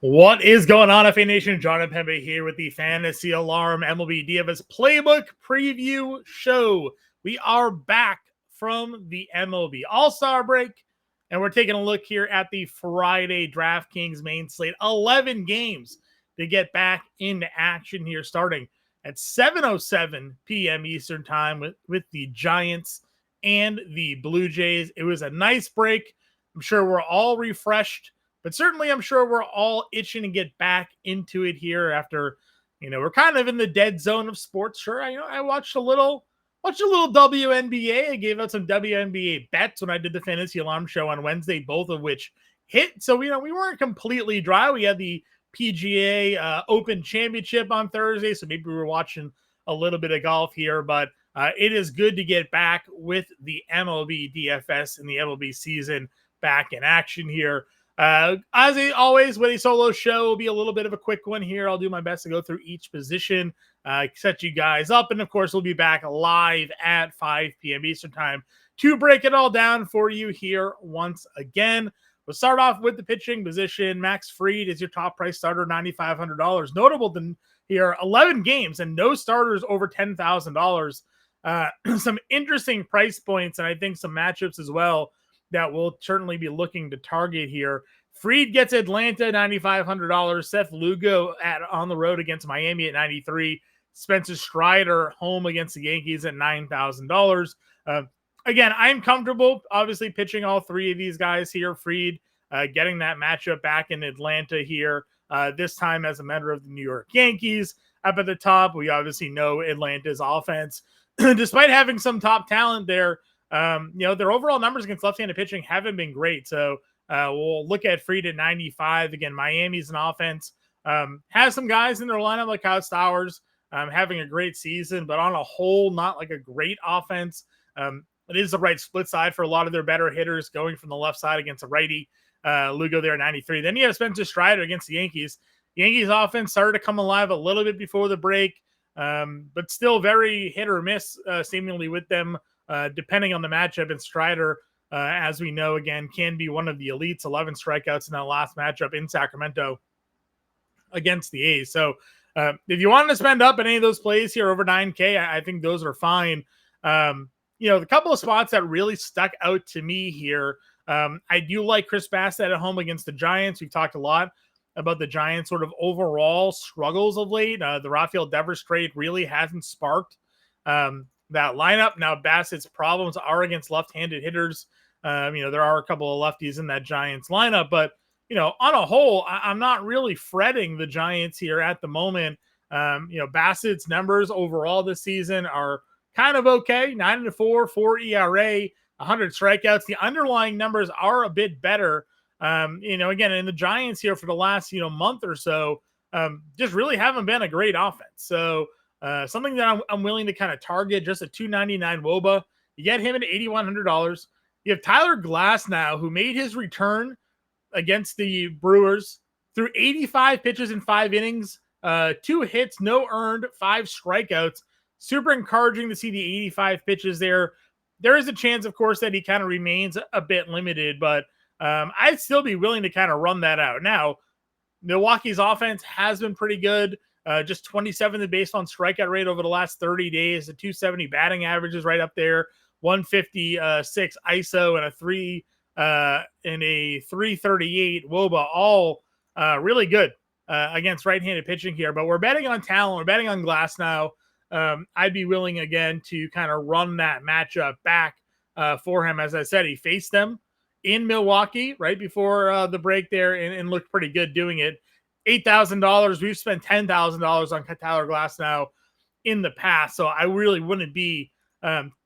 What is going on, FA Nation? Jon Impemba here with the Fantasy Alarm MLB DFS Playbook Preview Show. We are back from the MLB All-Star break, and we're taking a look here at the Friday DraftKings main slate. 11 games to get back into action here, starting at 7:07 p.m. Eastern Time with the Giants and the Blue Jays. It was a nice break. I'm sure we're all refreshed. But certainly, I'm sure we're all itching to get back into it here after, we're kind of in the dead zone of sports. Sure, I watched a little WNBA. I gave out some WNBA bets when I did the Fantasy Alarm show on Wednesday, both of which hit. So, we weren't completely dry. We had the PGA Open Championship on Thursday, so maybe we were watching a little bit of golf here. But it is good to get back with the MLB DFS and the MLB season back in action here. As always, with a solo show, will be a little bit of a quick one here. I'll do my best to go through each position, set you guys up, and of course, we'll be back live at 5 p.m. Eastern Time to break it all down for you here once again. We'll start off with the pitching position. Max Fried is your top price starter, $9,500. Notable than here, 11 games and no starters over $10,000. Some interesting price points, and I think some matchups as well that we'll certainly be looking to target here. Fried gets Atlanta, $9,500. Seth Lugo on the road against Miami at $93,000. Spencer Strider home against the Yankees at $9,000. Again, I'm comfortable, obviously, pitching all three of these guys here. Fried getting that matchup back in Atlanta here, this time as a member of the New York Yankees. Up at the top, we obviously know Atlanta's offense. Despite having some top talent there, their overall numbers against left-handed pitching haven't been great. So we'll look at Fried at 95. Again, Miami's an offense. Has some guys in their lineup like Kyle Stowers having a great season, but on a whole, not like a great offense. It is the right split side for a lot of their better hitters going from the left side against a righty. Lugo there at 93. Then you have Spencer Strider against the Yankees. The Yankees offense started to come alive a little bit before the break, but still very hit or miss seemingly with them. Depending on the matchup, and Strider, as we know, again, can be one of the elites, 11 strikeouts in that last matchup in Sacramento against the A's. So if you want to spend up in any of those plays here over 9K, I think those are fine. The couple of spots that really stuck out to me here, I do like Chris Bassett at home against the Giants. We've talked a lot about the Giants' sort of overall struggles of late. The Rafael Devers trade really hasn't sparked that lineup. Now, Bassett's problems are against left-handed hitters. There are a couple of lefties in that Giants lineup, but, on a whole, I'm not really fretting the Giants here at the moment. Bassett's numbers overall this season are kind of okay. 9-4, 4 ERA, 100 strikeouts. The underlying numbers are a bit better. Again, in the Giants here for the last, month or so, just really haven't been a great offense. So, something that I'm willing to kind of target, just a $299 WOBA. You get him at $8,100. You have Tyler Glass now, who made his return against the Brewers through 85 pitches in 5 innings, 2 hits, no earned, 5 strikeouts. Super encouraging to see the 85 pitches there. There is a chance, of course, that he kind of remains a bit limited, but I'd still be willing to kind of run that out. Now, Milwaukee's offense has been pretty good. Just 27th based on strikeout rate over the last 30 days. The 270 batting average is right up there. 156 ISO and a 338 WOBA, all really good against right-handed pitching here. But we're betting on talent. We're betting on Glass now. I'd be willing again to kind of run that matchup back for him. As I said, he faced them in Milwaukee right before the break there and looked pretty good doing it. $8,000. We've spent $10,000 on Tyler Glass now in the past, so I really wouldn't be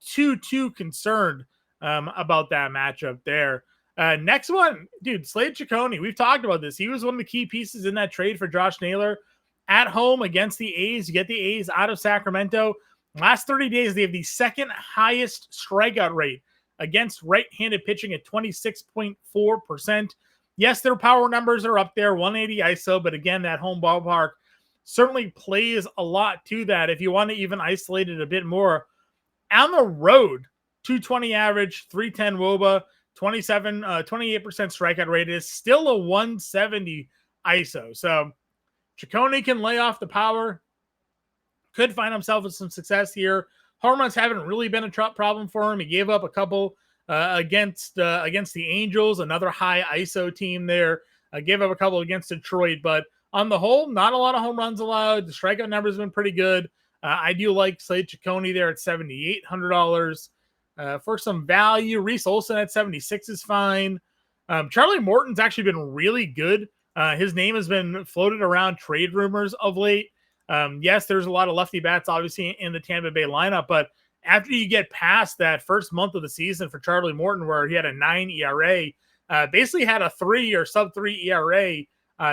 too concerned about that matchup there. Next one, dude, Slade Ciccone. We've talked about this. He was one of the key pieces in that trade for Josh Naylor at home against the A's. You get the A's out of Sacramento. Last 30 days, they have the second highest strikeout rate against right-handed pitching at 26.4%. Yes, their power numbers are up there, 180 ISO, but again, that home ballpark certainly plays a lot to that. If you want to even isolate it a bit more, on the road, 220 average, 310 WOBA, 28% strikeout rate is still a 170 ISO. So Ciccone can lay off the power. Could find himself with some success here. Home runs haven't really been a problem for him. He gave up a couple against the Angels, another high ISO team there. Gave up a couple against Detroit, but on the whole, not a lot of home runs allowed. The strikeout numbers have been pretty good. I do like Slade Ciccone there at $7,800. For some value, Reese Olson at 76 is fine. Charlie Morton's actually been really good. His name has been floated around trade rumors of late. Yes, there's a lot of lefty bats, obviously, in the Tampa Bay lineup, but after you get past that first month of the season for Charlie Morton, where he had a 9 ERA, basically had a 3 or sub 3 ERA.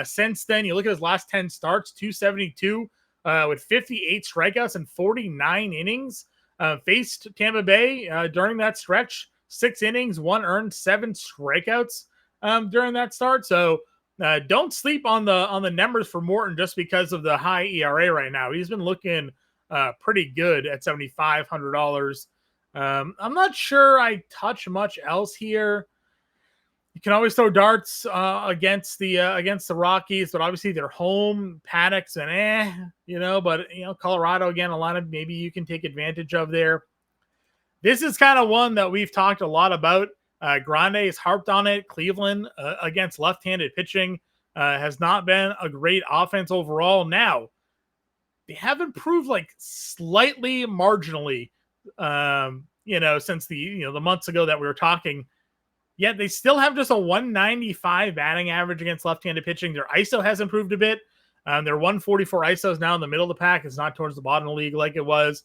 Since then, you look at his last 10 starts, 272 with 58 strikeouts and 49 innings. Faced Tampa Bay during that stretch, 6 innings, 1 earned, 7 strikeouts during that start. So don't sleep on the numbers for Morton just because of the high ERA right now. He's been looking pretty good at $7,500. I'm not sure I touch much else here. You can always throw darts against the Rockies, but obviously they're home. Paddocks and but Colorado again, a lineup maybe you can take advantage of there. This is kind of one that we've talked a lot about. Grande has harped on it. Cleveland against left-handed pitching has not been a great offense overall. Now, they have improved like slightly marginally, since the months ago that we were talking. Yet they still have just a 195 batting average against left-handed pitching. Their ISO has improved a bit. Their 144 ISO is now in the middle of the pack. It's not towards the bottom of the league like it was.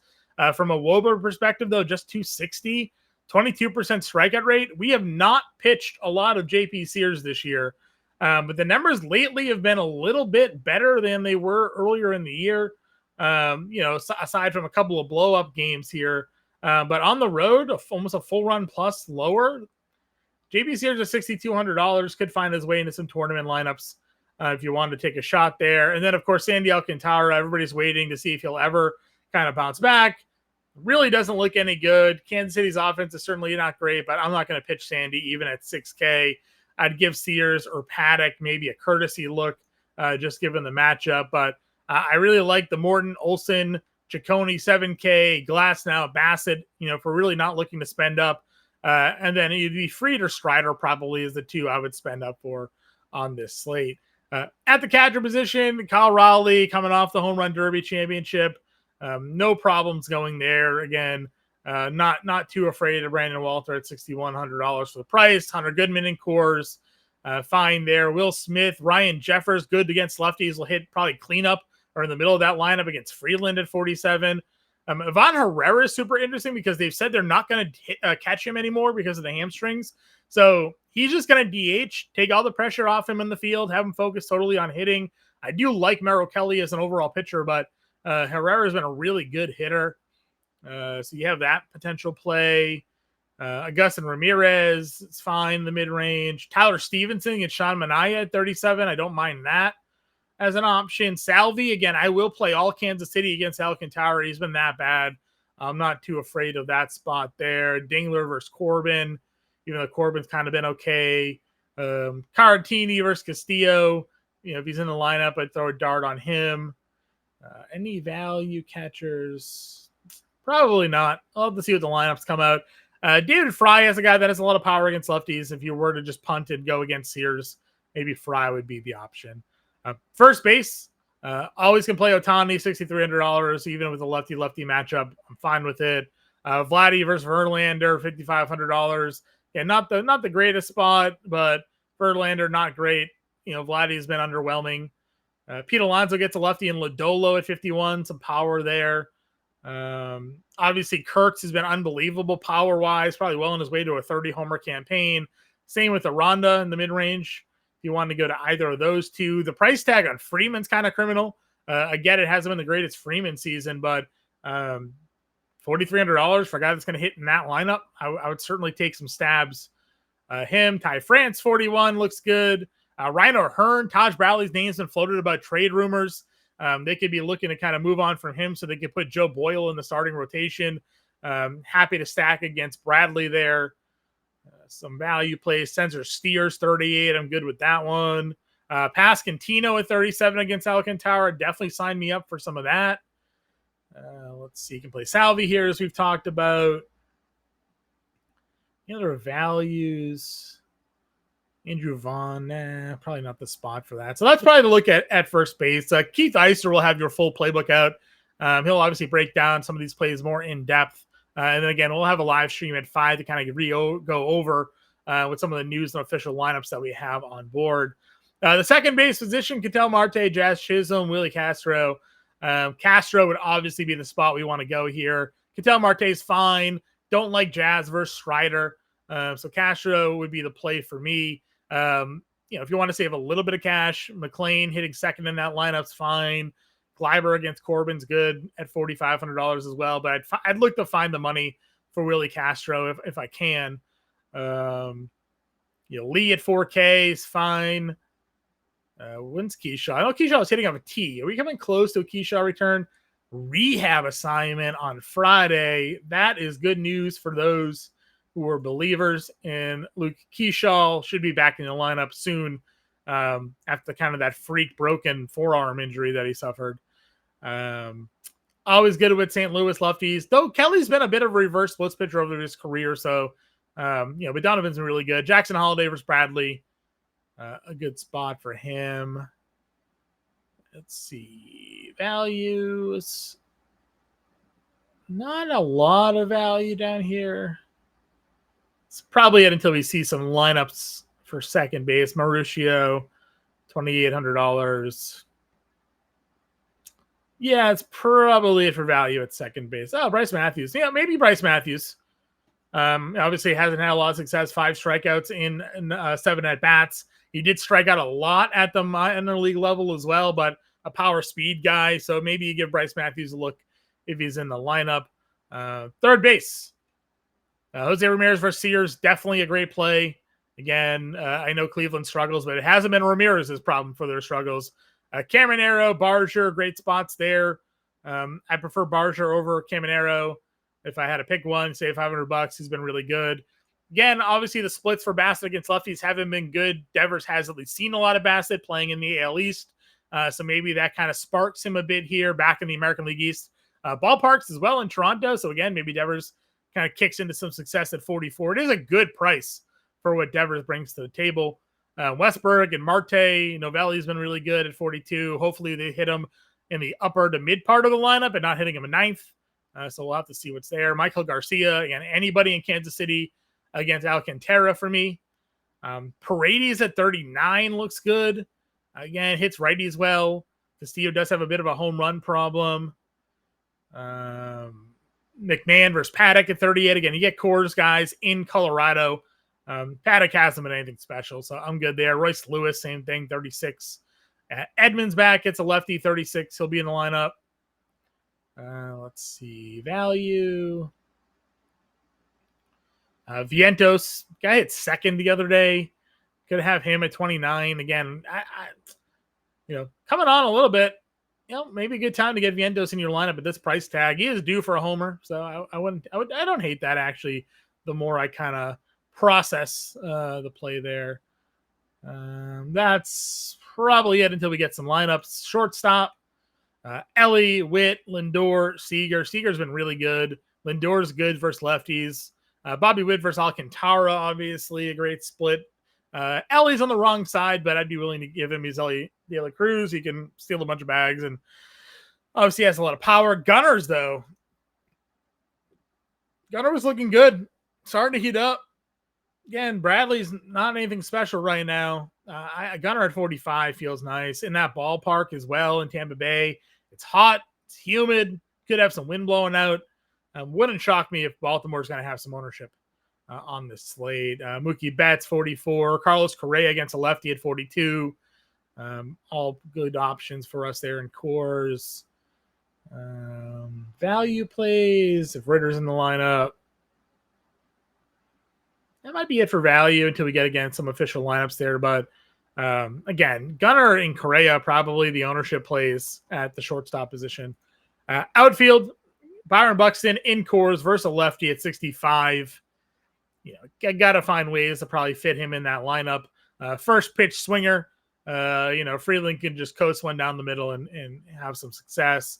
From a WOBA perspective, though, just 260, 22% strikeout rate. We have not pitched a lot of JP Sears this year, but the numbers lately have been a little bit better than they were earlier in the year. Aside from a couple of blow-up games here, but on the road, almost a full run plus lower. JP Sears at $6,200 could find his way into some tournament lineups if you wanted to take a shot there. And then, of course, Sandy Alcantara, everybody's waiting to see if he'll ever kind of bounce back. Really doesn't look any good. Kansas City's offense is certainly not great, but I'm not going to pitch Sandy even at 6K. I'd give Sears or Paddock maybe a courtesy look just given the matchup. But I really like the Morton, Olson, Ciccone 7K, Glasnow, Bassett, if we're really not looking to spend up. And then it'd be Fried or Strider probably is the two I would spend up for on this slate. At the catcher position, Kyle Raleigh coming off the Home Run Derby Championship. No problems going there. Again, not too afraid of Brandon Walter at $6,100 for the price. Hunter Goodman in Coors. Fine there. Will Smith, Ryan Jeffers, good against lefties. Will hit probably cleanup or in the middle of that lineup against Freeland at 47. Ivan Herrera is super interesting because they've said they're not going to catch him anymore because of the hamstrings. So he's just going to DH, take all the pressure off him in the field, have him focus totally on hitting. I do like Merrill Kelly as an overall pitcher, but Herrera has been a really good hitter. So you have that potential play. Augustin Ramirez, it's fine, the mid-range. Tyler Stevenson and Sean Manaea at 37. I don't mind that as an option. Salvi, again, I will play all Kansas City against Alcantara. He's been that bad. I'm not too afraid of that spot there. Dingler versus Corbin, even though Corbin's kind of been okay. Caratini versus Castillo. If he's in the lineup, I'd throw a dart on him. Any value catchers? Probably not. I'll have to see what the lineups come out. David Fry is a guy that has a lot of power against lefties. If you were to just punt and go against Sears, maybe Fry would be the option. First base, always can play Ohtani, $6,300, even with a lefty-lefty matchup. I'm fine with it. Vladdy versus Verlander, $5,500. Yeah, not the greatest spot, but Verlander, not great. Vladdy's been underwhelming. Pete Alonso gets a lefty in Lodolo at 51, some power there. Obviously, Kurtz has been unbelievable power-wise, probably well on his way to a 30-homer campaign. Same with Aranda in the mid-range. If you want to go to either of those two. The price tag on Freeman's kind of criminal. Again, it hasn't been the greatest Freeman season, but $4,300 for a guy that's going to hit in that lineup, I would certainly take some stabs. Him, Ty France, 41, looks good. Ryan O'Hearn, Taj Bradley's name's been floated about trade rumors. They could be looking to kind of move on from him so they could put Joe Boyle in the starting rotation. Happy to stack against Bradley there. Some value plays. Sensor Steers, 38. I'm good with that one. Pascantino at 37 against Alcantara. Definitely sign me up for some of that. Let's see. You can play Salvi here, as we've talked about. Any other values? Andrew Vaughn, probably not the spot for that. So that's probably to look at first base. Keith Eister will have your full playbook out. He'll obviously break down some of these plays more in depth. And then again, we'll have a live stream at 5 to kind of go over with some of the news and official lineups that we have on board. The second base position, Ketel Marte, Jazz Chisholm, Willie Castro. Castro would obviously be the spot we want to go here. Ketel Marte is fine. Don't like Jazz versus Strider. So Castro would be the play for me. If you want to save a little bit of cash, McLean hitting second in that lineup's fine. Gleiber against Corbin's good at $4,500 as well. But I'd look to find the money for Willie Castro if I can. Lee at 4K is fine. When's Keyshaw? I know Keyshaw was hitting off a tee. Are we coming close to a Keyshaw return? Rehab assignment on Friday. That is good news for those who are believers in Luke Keyshaw. Should be back in the lineup soon after kind of that freak broken forearm injury that he suffered. Always good with St. Louis lefties, though Kelly's been a bit of a reverse splits pitcher over his career. So, but Donovan's been really good. Jackson Holiday versus Bradley. A good spot for him. Let's see. Values. Not a lot of value down here. It's probably it until we see some lineups for second base. Mauricio, $2,800. Yeah, it's probably it for value at second base. Oh, Bryce Matthews. Yeah, maybe Bryce Matthews. Obviously hasn't had a lot of success. 5 strikeouts in 7 at-bats. He did strike out a lot at the minor league level as well, but a power speed guy. So maybe you give Bryce Matthews a look if he's in the lineup. Third base. Jose Ramirez versus Sears, definitely a great play. Again, I know Cleveland struggles, but it hasn't been Ramirez's problem for their struggles. Caminero, Barger, great spots there. I prefer Barger over Caminero. If I had to pick one, save $500, he's been really good. Again, obviously the splits for Bassett against lefties haven't been good. Devers has at least seen a lot of Bassett playing in the AL East. So maybe that kind of sparks him a bit here back in the American League East. Ballparks as well in Toronto. So again, maybe Devers kind of kicks into some success at 44. It is a good price for what Devers brings to the table. Westberg and Marte, Novelli's been really good at 42. Hopefully they hit him in the upper to mid part of the lineup and not hitting him in ninth. So we'll have to see what's there. Michael Garcia, again, anybody in Kansas City against Alcantara for me. Paredes at 39 looks good. Again, hits righties well. Castillo does have a bit of a home run problem. McMahon versus Paddock at 38. Again, you get Coors guys in Colorado. Paddock hasn't been anything special, so I'm good there. Royce Lewis, same thing, 36. Edmonds back, it's a lefty, 36. He'll be in the lineup. Let's see. Value. Vientos, guy hit second the other day. Could have him at 29. Again, coming on a little bit. Maybe a good time to get Vientos in your lineup at this price tag. He is due for a homer, so I don't hate that actually. The more I kind of process the play there, that's probably it until we get some lineups. Shortstop, Ellie, Witt, Lindor, Seager. Seager's been really good. Lindor's good versus lefties. Bobby Witt versus Alcantara, obviously a great split. Ellie's on the wrong side, but I'd be willing to give him his Ellie De La Cruz. He can steal a bunch of bags and obviously has a lot of power. Gunners, though. Gunner was looking good. Starting to heat up. Again, Bradley's not anything special right now. Gunner at 45 feels nice. In that ballpark as well in Tampa Bay. It's hot. It's humid. Could have some wind blowing out. Wouldn't shock me if Baltimore's going to have some ownership on this slate. Mookie Betts, 44. Carlos Correa against a lefty at 42. All good options for us there in Coors. Value plays. If Ritter's in the lineup. That might be it for value until we get, again, some official lineups there. But, again, Gunner and Correa probably the ownership plays at the shortstop position. Outfield, Byron Buxton in Coors versus a lefty at 65. Got to find ways to probably fit him in that lineup. First pitch swinger, Freeland can just coast one down the middle and have some success.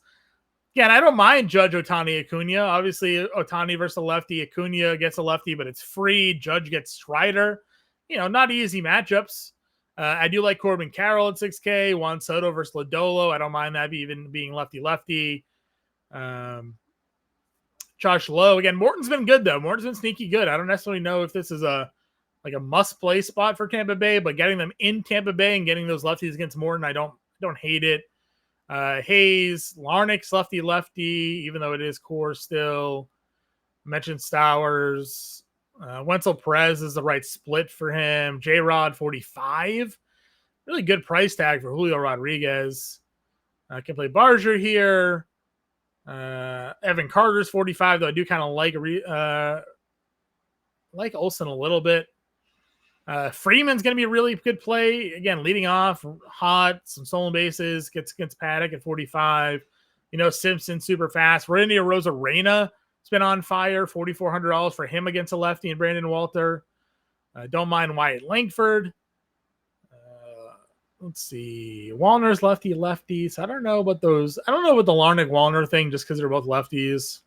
Yeah, and I don't mind Judge, Ohtani, Acuna. Obviously, Ohtani versus a lefty. Acuna gets a lefty, but it's free. Judge gets Strider. Not easy matchups. I do like Corbin Carroll at 6K. Juan Soto versus Lodolo. I don't mind that even being lefty-lefty. Josh Lowe. Again, Morton's been good, though. Morton's been sneaky good. I don't necessarily know if this is a must-play spot for Tampa Bay, but getting them in Tampa Bay and getting those lefties against Morton, I don't hate it. Hayes, Larnach's lefty, even though it is core still. Mentioned Stowers. Wenzel Perez is the right split for him. J-Rod, 45. Really good price tag for Julio Rodriguez. Can play Barger here. Evan Carter's 45, though I do kind of like Olsen a little bit. Freeman's going to be a really good play. Again, leading off, hot, some stolen bases, gets against Paddock at 45. Simpson super fast. Randy Arozarena has been on fire. $4,400 for him against a lefty and Brandon Walter. Don't mind Wyatt Langford. Let's see. Wallner's lefty. So I don't know about those. I don't know about the Larnach-Wallner thing just because they're both lefties.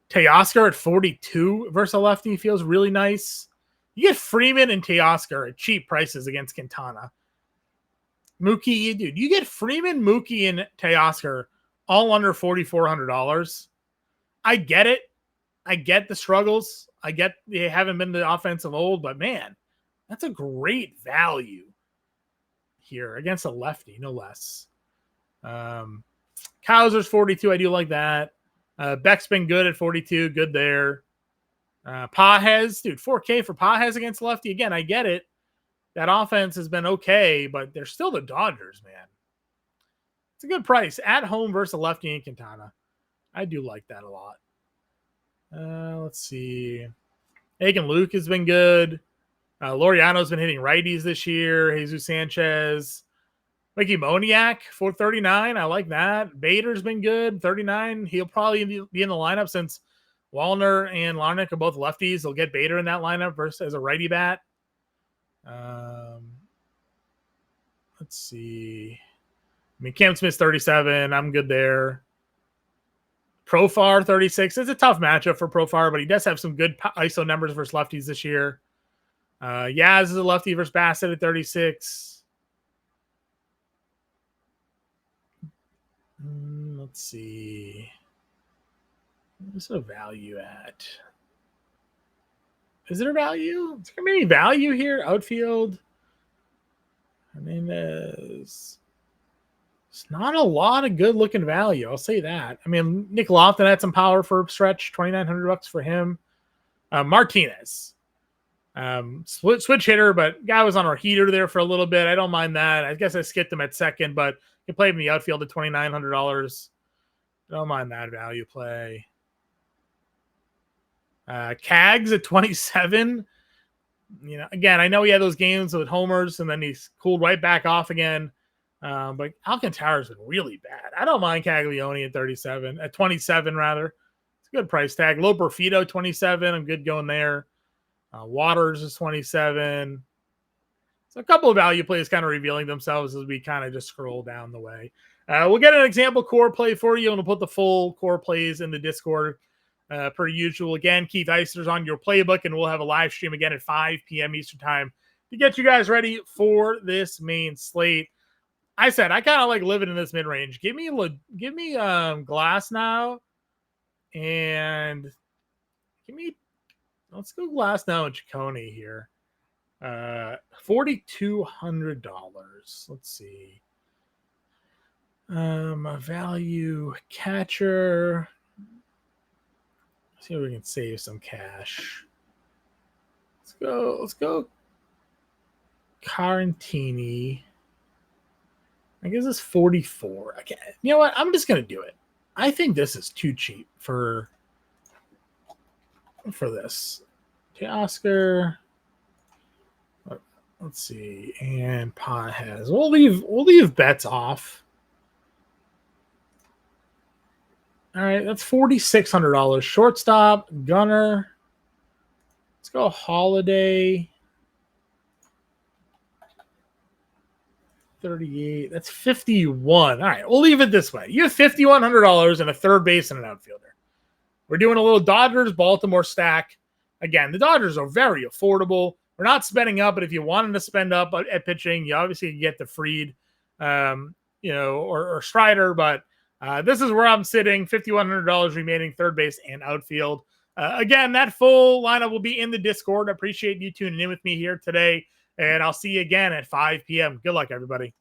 Teoscar at 42 versus a lefty feels really nice. You get Freeman and Teoscar at cheap prices against Quintana. Mookie, dude, you get Freeman, Mookie, and Teoscar all under $4,400. I get it. I get the struggles. I get they haven't been the offensive old, but man, that's a great value here against a lefty, no less. Kowser's 42. I do like that. Beck's been good at 42. Good there. Pajes, dude, 4K for Pajes against lefty. Again, I get it. That offense has been okay, but they're still the Dodgers, man. It's a good price. At home versus a lefty in Quintana. I do like that a lot. Let's see. Aiken Luke has been good. Laureano's been hitting righties this year. Jesus Sanchez. Mickey Moniak, 439. I like that. Bader's been good, 39. He'll probably be in the lineup since Wallner and Larnach are both lefties. They'll get Bader in that lineup versus as a righty bat. Let's see. Cam Smith's 37. I'm good there. Profar, 36. It's a tough matchup for Profar, but he does have some good ISO numbers versus lefties this year. Yaz is a lefty versus Bassett at 36. Let's see. What's the value at? Is there value? Is there any value here? Outfield. It's not a lot of good looking value. I'll say that. Nick Lofton had some power for a stretch. $2,900 for him. Martinez. Switch hitter, but guy was on our heater there for a little bit. I don't mind that. I guess I skipped him at second, but he played in the outfield at $2,900. Don't mind that value play. Cags at 27. Again, I know he had those games with homers and then he's cooled right back off again. But Alcantara's been really bad. I don't mind Caglione at 27 rather. It's a good price tag. Low Perfido, 27. I'm good going there. Waters is 27. So a couple of value plays kind of revealing themselves as we kind of just scroll down the way. We'll get an example core play for you, and we'll put the full core plays in the Discord per usual. Again, Keith Eisner's on your playbook, and we'll have a live stream again at 5 p.m. Eastern time to get you guys ready for this main slate. I said I kind of like living in this mid range. Give me Glass now, and let's go Glass now and Ciccone here. $4,200. Let's see. A value catcher. Let's see if we can save some cash. Let's go. Carantini. I guess it's 44. Okay. You know what? I'm just gonna do it. I think this is too cheap for this. Teoscar. Let's see. And Pajes. We'll leave bets off. All right, that's $4,600. Shortstop, Gunner. Let's go Holiday. 38. That's 51. All right, we'll leave it this way. You have $5,100 and a third base and an outfielder. We're doing a little Dodgers-Baltimore stack. Again, the Dodgers are very affordable. We're not spending up, but if you wanted to spend up at pitching, you obviously get the Fried, or Strider. But this is where I'm sitting, $5,100 remaining, third base and outfield. Again, that full lineup will be in the Discord. I appreciate you tuning in with me here today, and I'll see you again at 5 p.m. Good luck, everybody.